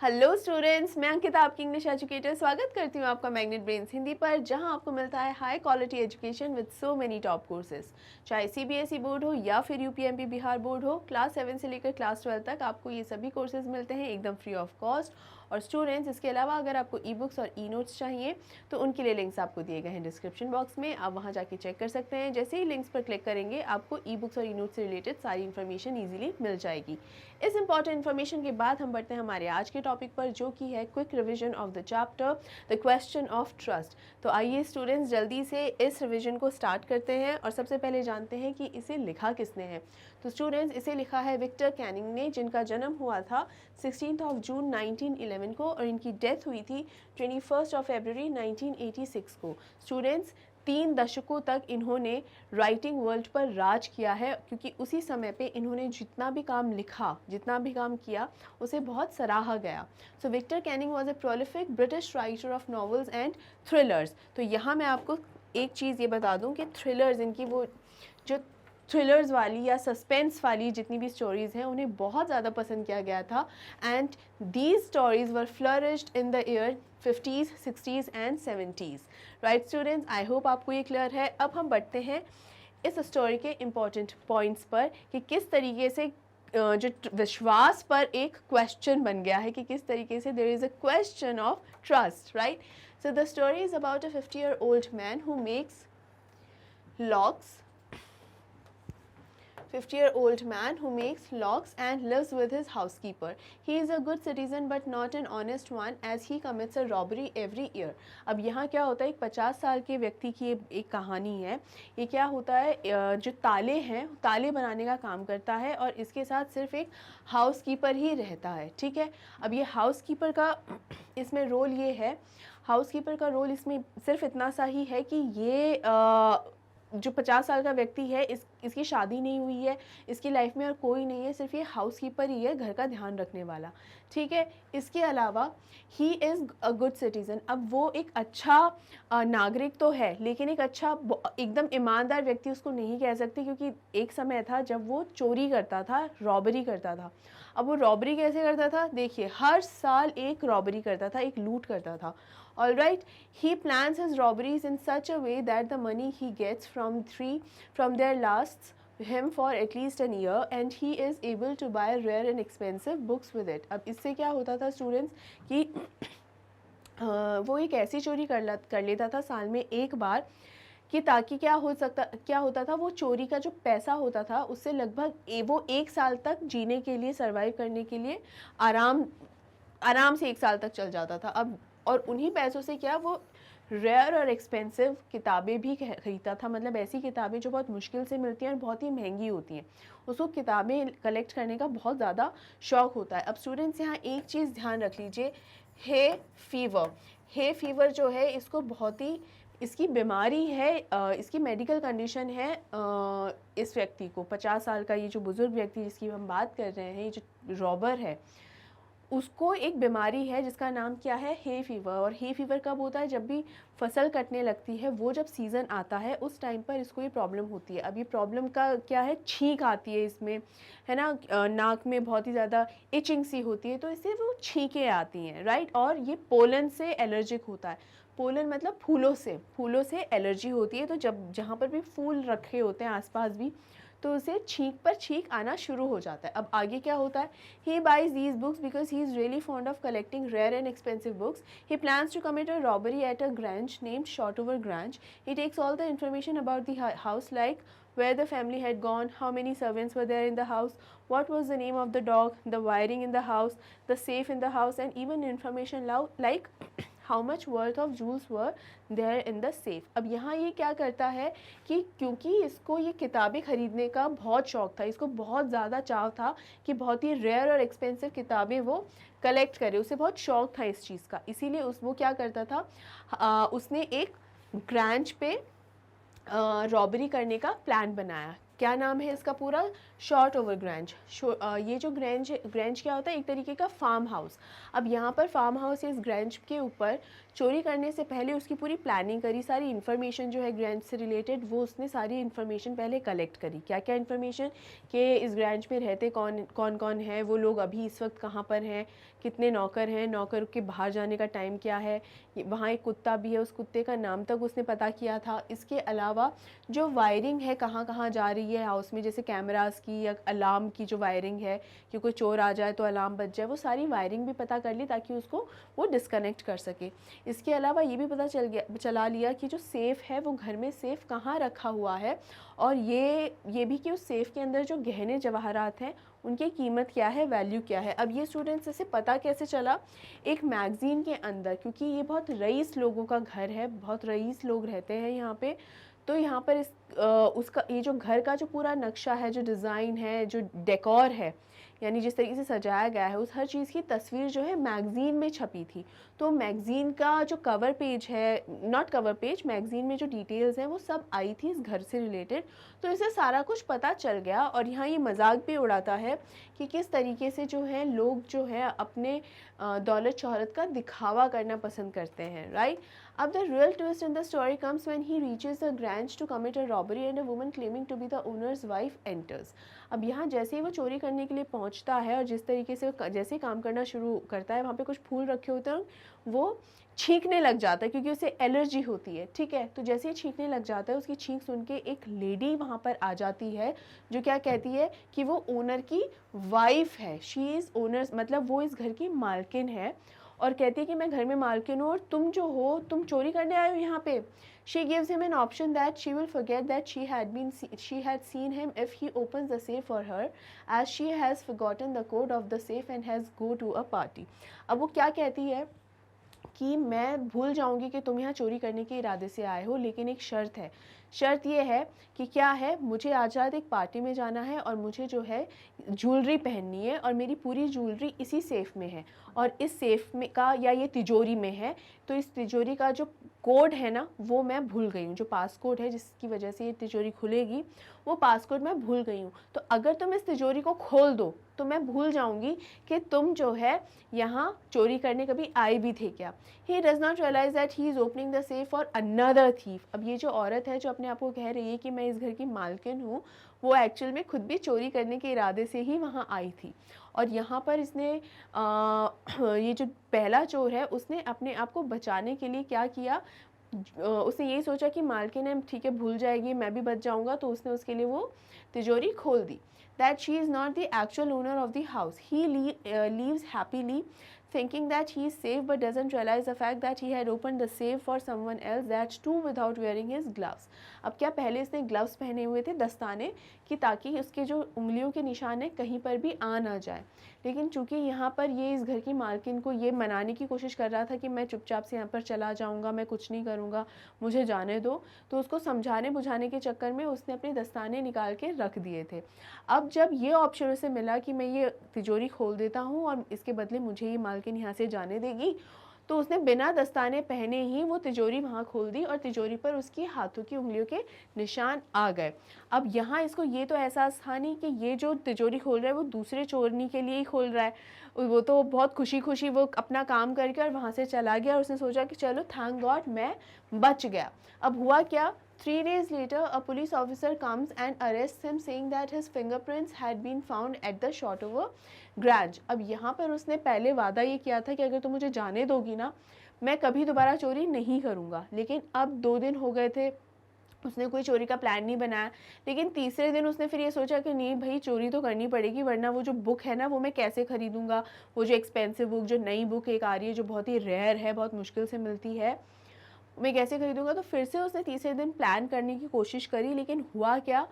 Hello students, मैं अंकिता आपकी English educator स्वागत करती हूँ आपका मैग्नेट ब्रेन्स हिंदी पर, जहाँ आपको मिलता है high quality education with so many top courses. चाहे सीबीएसई बोर्ड हो या फिर यूपीएमपी बिहार बोर्ड हो, क्लास 7 से लेकर क्लास 12 तक आपको ये सभी कोर्सेज मिलते हैं एकदम फ्री ऑफ कॉस्ट। और स्टूडेंट्स, इसके अलावा अगर आपको ई बुक्स और ई नोट्स चाहिए तो उनके लिए लिंक्स आपको दिए गए हैं डिस्क्रिप्शन बॉक्स में, आप वहाँ जाके चेक कर सकते हैं। जैसे ही लिंक्स पर क्लिक करेंगे आपको ई बुक्स और ई नोट्स से रिलेटेड सारी इन्फॉर्मेशन ईजिली मिल जाएगी। इस इंपॉर्टेंट इन्फॉर्मेशन के बाद हम बढ़ते हैं हमारे आज के टॉपिक पर, जो कि है quick revision of the chapter the question of trust. तो आइए स्टूडेंट्स, जल्दी से इस रिवीजन को स्टार्ट करते हैं और सबसे पहले जानते हैं कि इसे लिखा किसने है। तो स्टूडेंट्स, इसे लिखा है विक्टर कैनिंग ने, जिनका जन्म हुआ था 16 जून 1911 को और इनकी डेथ हुई थी 21 फरवरी 1986 को। स्टूडेंट्स, 3 दशकों तक इन्होंने राइटिंग वर्ल्ड पर राज किया है, क्योंकि उसी समय पे इन्होंने जितना भी काम लिखा, जितना भी काम किया, उसे बहुत सराहा गया। So Victor Canning was a prolific British writer of novels and thrillers. तो यहाँ मैं आपको एक चीज़ ये बता दूँ कि थ्रिलर्स, इनकी वो जो थ्रिलर्स वाली या सस्पेंस वाली जितनी भी स्टोरीज़ हैं, उन्हें बहुत ज़्यादा पसंद किया गया था। And these stories were flourished in the year 50s, 60s and 70s। Right students, I hope आपको ये क्लियर है। अब हम बढ़ते हैं इस स्टोरी के इम्पॉर्टेंट पॉइंट्स पर कि किस तरीके से जो विश्वास पर एक क्वेश्चन बन गया है, कि किस तरीके से there is a question of trust. Right, so the story is about a 50-year-old man who makes locks 50-year-old man who makes locks and lives with his housekeeper. He is a good citizen but not an honest one, as he commits a robbery every year. अब यहाँ क्या होता है, एक 50 साल के व्यक्ति की एक कहानी है। ये क्या होता है, जो ताले हैं, ताले बनाने का काम करता है और इसके साथ सिर्फ एक हाउसकीपर ही रहता है। ठीक है, अब ये हाउसकीपर का इसमें रोल ये है, हाउसकीपर का रोल इसमें सिर्फ इतना सा ही है कि ये जो 50 साल का व्यक्ति है, इसकी शादी नहीं हुई है, इसकी लाइफ में और कोई नहीं है, सिर्फ ये हाउसकीपर ही है, घर का ध्यान रखने वाला। ठीक है, इसके अलावा he is a good citizen. अब वो एक अच्छा नागरिक तो है, लेकिन एक अच्छा एकदम ईमानदार व्यक्ति उसको नहीं कह सकते, क्योंकि एक समय था जब वो चोरी करता था, रॉबरी करता था। अब वो रॉबरी कैसे करता था, देखिए, हर साल एक रॉबरी करता था, एक लूट करता था। All right, he plans his robberies in such a way that the money he gets from there lasts him for at least an year, and he is able to buy rare and expensive books with it. अब इससे क्या होता था students कि वो एक ऐसी चोरी कर लेता था साल में एक बार, कि ताकि क्या होता था, वो चोरी का जो पैसा होता था उससे लगभग वो 1 साल तक जीने के लिए, सर्वाइव करने के लिए आराम से 1 साल तक चल जाता था। अब और उन्हीं पैसों से क्या, वो रेयर और एक्सपेंसिव किताबें भी खरीदता था, मतलब ऐसी किताबें जो बहुत मुश्किल से मिलती हैं और बहुत ही महंगी होती हैं। उसको किताबें कलेक्ट करने का बहुत ज़्यादा शौक़ होता है। अब स्टूडेंट्स, यहाँ एक चीज़ ध्यान रख लीजिए, हे फीवर जो है, इसको बहुत ही, इसकी बीमारी है, इसकी मेडिकल कंडीशन है। इस व्यक्ति को, 50 साल का ये जो बुज़ुर्ग व्यक्ति जिसकी हम बात कर रहे हैं, ये जो रॉबर है, उसको एक बीमारी है जिसका नाम क्या है, हे फीवर। और हे फीवर कब होता है, जब भी फसल कटने लगती है, वो जब सीज़न आता है उस टाइम पर इसको ये प्रॉब्लम होती है। अब ये प्रॉब्लम का क्या है, छींक आती है इसमें, है ना, नाक में बहुत ही ज़्यादा इचिंग सी होती है, तो इससे वो छींकें आती हैं। राइट, और ये पोलन से एलर्जिक होता है। पोलन मतलब फूलों से एलर्जी होती है। तो जब जहाँ पर भी फूल रखे होते हैं आसपास भी, तो उसे छींक पर छींक आना शुरू हो जाता है। अब आगे क्या होता है, he buys these books because he is really fond of collecting rare and expensive books. He plans to commit a robbery at a grange named Shotover Grange. He takes all the information about the house, like where the family had gone, how many servants were there in the house, what was the name of the dog, the wiring in the house, the safe in the house, and even information like how much worth of jewels were there in the safe. अब यहाँ ये क्या करता है कि क्योंकि इसको ये किताबें ख़रीदने का बहुत शौक़ था, इसको बहुत ज़्यादा चाव था कि बहुत ही रेयर और एक्सपेंसिव किताबें वो कलेक्ट करे, उसे बहुत शौक़ था इस चीज़ का। इसीलिए वो क्या करता था, उसने एक ग्रैंज पे रॉबरी करने का प्लान बनाया। क्या नाम है इसका पूरा, शॉर्टओवर ग्रैंज। ये जो ग्रैंज क्या होता है, एक तरीके का फार्म हाउस। अब यहाँ पर फार्म हाउस या इस ग्रैंज के ऊपर चोरी करने से पहले उसकी पूरी प्लानिंग करी, सारी इन्फॉर्मेशन जो है ग्रैंज से रिलेटेड, वो उसने सारी इन्फॉर्मेशन पहले कलेक्ट करी। क्या क्या इन्फॉर्मेशन, कि इस ग्रैंज में रहते कौन कौन है, वो लोग अभी इस वक्त कहाँ पर हैं, कितने नौकर हैं, नौकर के बाहर जाने का टाइम क्या है, वहाँ एक कुत्ता भी है, उस कुत्ते का नाम तक उसने पता किया था। इसके अलावा जो वायरिंग है कहाँ कहाँ जा रही है हाउस में, जैसे कैमरास की या अलार्म की जो वायरिंग है कि कोई चोर आ जाए तो अलार्म बज जाए, वो सारी वायरिंग भी पता कर ली ताकि उसको वो डिस्कनेक्ट कर सके। इसके अलावा ये भी पता चला लिया कि जो सेफ़ है वो घर में सेफ़ कहाँ रखा हुआ है, और ये भी कि उस सेफ़ के अंदर जो गहने जवाहरात हैं उनकी कीमत क्या है, वैल्यू क्या है। अब ये स्टूडेंट्स इसे पता कैसे चला, एक मैगज़ीन के अंदर, क्योंकि ये बहुत रईस लोगों का घर है, बहुत रईस लोग रहते हैं यहाँ पे। तो यहाँ पर उसका ये जो घर का जो पूरा नक्शा है, जो डिज़ाइन है, जो डेकोर है, यानी जिस तरीके से सजाया गया है, उस हर चीज़ की तस्वीर जो है मैगज़ीन में छपी थी। तो मैगज़ीन का जो कवर पेज है, नॉट कवर पेज, मैगज़ीन में जो डिटेल्स हैं वो सब आई थी इस घर से रिलेटेड। तो इसे सारा कुछ पता चल गया, और यहाँ ये मजाक भी उड़ाता है कि किस तरीके से जो है लोग जो है अपने दौलत शोहरत का दिखावा करना पसंद करते हैं, राइट। अब the real twist in the story comes when he reaches the grange to commit a robbery and a woman claiming to be the owner's wife enters. अब यहाँ जैसे ही वो चोरी करने के लिए पहुँचता है और जिस तरीके से जैसे ही काम करना शुरू करता है, वहाँ पे कुछ फूल रखे होते हैं, वो छींकने लग जाता है क्योंकि उसे एलर्जी होती है, ठीक है। तो जैसे ही छींकने लग जाता है, उसकी छींक सुन के एक लेडी वहाँ पर आ जाती है जो क्या कहती है कि वो ओनर की वाइफ है, शी इज़ ओनर्स, मतलब वो इस घर की मालकिन है, और कहती है कि मैं घर में मालकिन हूँ और तुम जो हो तुम चोरी करने आए हो यहाँ पे। She gives him an option that she will forget that she had seen him if he opens the safe for her, as she has forgotten the code of the safe and has go to a party। अब वो क्या कहती है कि मैं भूल जाऊंगी कि तुम यहाँ चोरी करने के इरादे से आए हो, लेकिन एक शर्त है। शर्त ये है कि क्या है, मुझे आज रात एक पार्टी में जाना है और मुझे जो है ज्वेलरी पहननी है, और मेरी पूरी ज्वेलरी इसी सेफ़ में है, और इस सेफ़ में का या ये तिजोरी में है, तो इस तिजोरी का जो कोड है ना वो मैं भूल गई हूँ, जो पास कोड है जिसकी वजह से ये तिजोरी खुलेगी, वो पास कोड मैं भूल गई हूँ। तो अगर तुम इस तिजोरी को खोल दो तो मैं भूल जाऊँगी कि तुम जो है यहाँ चोरी करने कभी आए भी थे क्या। He does not realize that he is opening the safe for another thief. अब ये जो औरत है जो अपने आप को कह रही है कि मैं इस घर की मालकिन हूँ, वो एक्चुअल में खुद भी चोरी करने के इरादे से ही वहाँ आई थी। और यहाँ पर इसने ये जो पहला चोर है उसने अपने आप को बचाने के लिए क्या किया, उसने यही सोचा कि मालकिन है, ठीक है भूल जाएगी, मैं भी बच जाऊंगा, तो उसने उसके लिए वो तिजोरी खोल दी। That she is not the actual owner of the house. He leaves happily thinking that he is safe, but doesn't realize the fact that he had opened the safe for someone else, that too without wearing his gloves। अब क्या पहले इसने gloves पहने हुए थे, दस्ताने, कि ताकि उसके जो उंगलियों के निशान है कहीं पर भी आ ना जाए, लेकिन चूंकि यहाँ पर ये इस घर की मालकिन को ये मनाने की कोशिश कर रहा था कि मैं चुपचाप से यहाँ पर चला जाऊँगा, मैं कुछ नहीं करूँगा, मुझे जाने दो, तो उसको समझाने बुझाने के चक्कर में उसने अपने दस्ताने निकाल के रख दिए थे। अब जब ये ऑप्शन उसे मिला कि मैं ये तिजोरी खोल देता हूँ और इसके बदले मुझे ये मालकिन यहाँ से जाने देगी, तो उसने बिना दस्ताने पहने ही वो तिजोरी वहाँ खोल दी, और तिजोरी पर उसकी हाथों की उंगलियों के निशान आ गए। अब यहाँ इसको ये तो एहसास था नहीं कि ये जो तिजोरी खोल रहा है वो दूसरे चोरनी के लिए ही खोल रहा है। वो तो बहुत खुशी खुशी वो अपना काम करके और वहाँ से चला गया, और उसने सोचा कि चलो थैंक गॉड मैं बच गया। अब हुआ क्या, 3 days later, a police officer comes and arrests him, saying that his fingerprints had been found at the Shotover Grange। अब यहाँ पर उसने पहले वादा ये किया था कि अगर तुम मुझे जाने दोगी ना, मैं कभी दोबारा चोरी नहीं करूँगा। लेकिन अब 2 दिन हो गए थे, उसने कोई चोरी का प्लान नहीं बनाया। लेकिन तीसरे दिन उसने फिर ये सोचा कि नहीं भाई, चोरी तो करनी पड़ेगी, वरना वो जो बुक है ना वो मैं कैसे खरीदूँगा। वो जो एक्सपेंसिव बुक, जो नई बुक एक आ रही है जो बहुत ही रेयर है, बहुत मुश्किल से मिलती है, मैं कैसे खरीदूंगा। तो फिर से उसने तीसरे दिन प्लान करने की कोशिश करी, लेकिन हुआ क्या,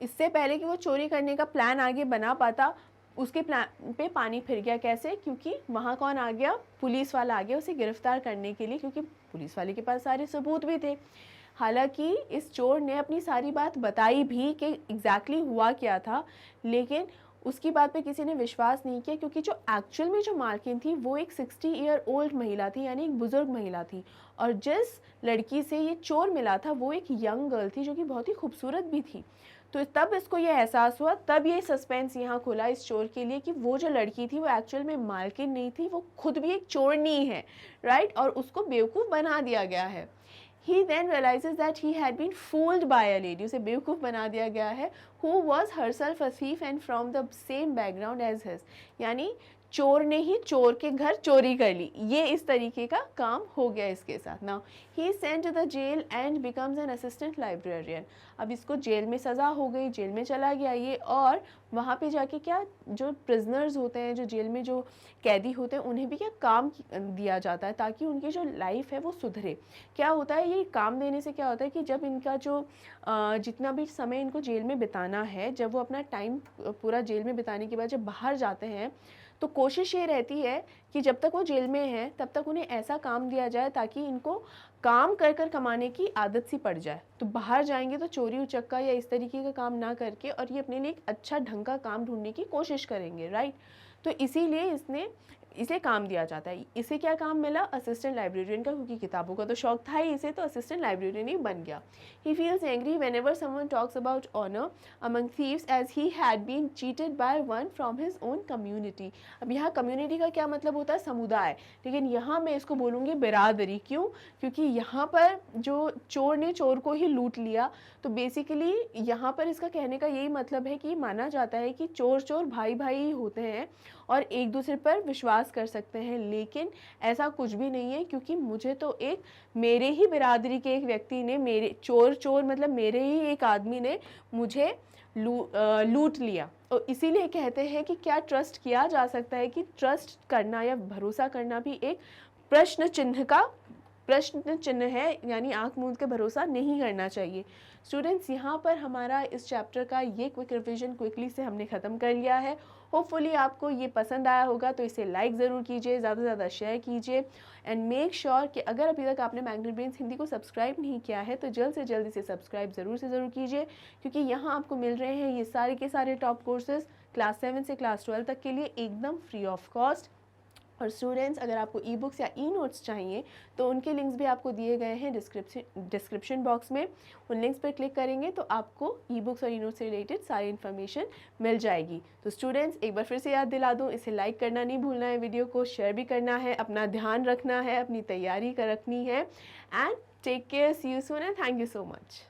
इससे पहले कि वो चोरी करने का प्लान आगे बना पाता, उसके प्लान पे पानी फिर गया। कैसे, क्योंकि वहाँ कौन आ गया, पुलिस वाला आ गया उसे गिरफ्तार करने के लिए, क्योंकि पुलिस वाले के पास सारे सबूत भी थे। हालांकि इस चोर ने अपनी सारी बात बताई भी कि एग्जैक्टली हुआ क्या था, लेकिन उसकी बात पे किसी ने विश्वास नहीं किया, क्योंकि जो एक्चुअल में जो मालकिन थी वो एक 60 ईयर ओल्ड महिला थी, यानी एक बुज़ुर्ग महिला थी, और जिस लड़की से ये चोर मिला था वो एक यंग गर्ल थी जो कि बहुत ही खूबसूरत भी थी। तो तब इसको ये एहसास हुआ, तब ये सस्पेंस यहाँ खुला इस चोर के लिए कि वो जो लड़की थी वो एक्चुअल में मालकिन नहीं थी, वो खुद भी एक चोरनी है, राइट, और उसको बेवकूफ़ बना दिया गया है। He then realizes that he had been fooled by a lady, उसे बेवकूफ़ बना दिया गया है, who was herself a thief and from the same background as his। यानी चोर ने ही चोर के घर चोरी कर ली, ये इस तरीके का काम हो गया इसके साथ। Now he is sent to the jail and becomes an assistant librarian. अब इसको जेल में सज़ा हो गई, जेल में चला गया ये, और वहाँ पे जाके क्या जो प्रिजनर्स होते हैं, जो जेल में जो कैदी होते हैं, उन्हें भी क्या काम दिया जाता है ताकि उनकी जो लाइफ है वो सुधरे। क्या होता है, ये काम देने से क्या होता है कि जब इनका जो जितना भी समय इनको जेल में बिताना है, जब वो अपना टाइम पूरा जेल में बिताने के बाद जब बाहर जाते हैं, तो कोशिश ये रहती है कि जब तक वो जेल में हैं तब तक उन्हें ऐसा काम दिया जाए ताकि इनको काम कर कर कमाने की आदत सी पड़ जाए। तो बाहर जाएंगे तो चोरी उचक्का या इस तरीके का काम ना करके, और ये अपने लिए एक अच्छा ढंग का काम ढूंढने की कोशिश करेंगे, राइट। तो इसीलिए इसे काम दिया जाता है। इसे क्या काम मिला, असिस्टेंट लाइब्रेरियन का, क्योंकि किताबों का तो शौक था ही इसे, तो असिस्टेंट लाइब्रेरियन ही बन गया। He feels angry whenever someone talks about honour among thieves as he had been cheated by one from his own community. अब यहाँ कम्युनिटी का क्या मतलब होता है, समुदाय, लेकिन यहाँ मैं इसको बोलूँगी बिरादरी। क्यों, क्योंकि यहाँ पर जो चोर ने चोर को ही लूट लिया, तो बेसिकली यहाँ पर इसका कहने का यही मतलब है कि माना जाता है कि चोर चोर भाई भाई ही होते हैं और एक दूसरे पर विश्वास कर सकते हैं, लेकिन ऐसा कुछ भी नहीं है, क्योंकि मुझे तो मेरे ही बिरादरी के एक व्यक्ति ने, मेरे चोर मतलब मेरे ही एक आदमी ने मुझे लूट लिया। और इसीलिए कहते हैं कि क्या ट्रस्ट किया जा सकता है, कि ट्रस्ट करना या भरोसा करना भी एक प्रश्न चिन्ह है, यानी आंख मूंद के भरोसा नहीं करना चाहिए। स्टूडेंट्स, यहाँ पर हमारा इस चैप्टर का ये क्विक रिवीजन क्विकली से हमने ख़त्म कर लिया है। होपफुली आपको ये पसंद आया होगा, तो इसे लाइक ज़रूर कीजिए, ज़्यादा से ज़्यादा शेयर कीजिए, एंड मेक श्योर कि अगर अभी तक आपने मैग्नेट ब्रेन्स हिंदी को सब्सक्राइब नहीं किया है तो जल्द से जल्द इसे सब्सक्राइब ज़रूर से ज़रूर कीजिए, क्योंकि यहाँ आपको मिल रहे हैं ये सारे के सारे टॉप कोर्सेज़ क्लास 7 से क्लास 12 तक के लिए एकदम फ्री ऑफ कॉस्ट। और स्टूडेंट्स, अगर आपको ई बुक्स या ई नोट्स चाहिए तो उनके लिंक्स भी आपको दिए गए हैं डिस्क्रिप्शन बॉक्स में। उन लिंक्स पर क्लिक करेंगे तो आपको ई बुक्स और ई नोट्स से रिलेटेड सारी इन्फॉर्मेशन मिल जाएगी। तो स्टूडेंट्स, एक बार फिर से याद दिला दूँ, इसे लाइक करना नहीं भूलना है, वीडियो को शेयर भी करना है, अपना ध्यान रखना है, अपनी तैयारी कर रखनी है, and take care, see you soon and thank you so much.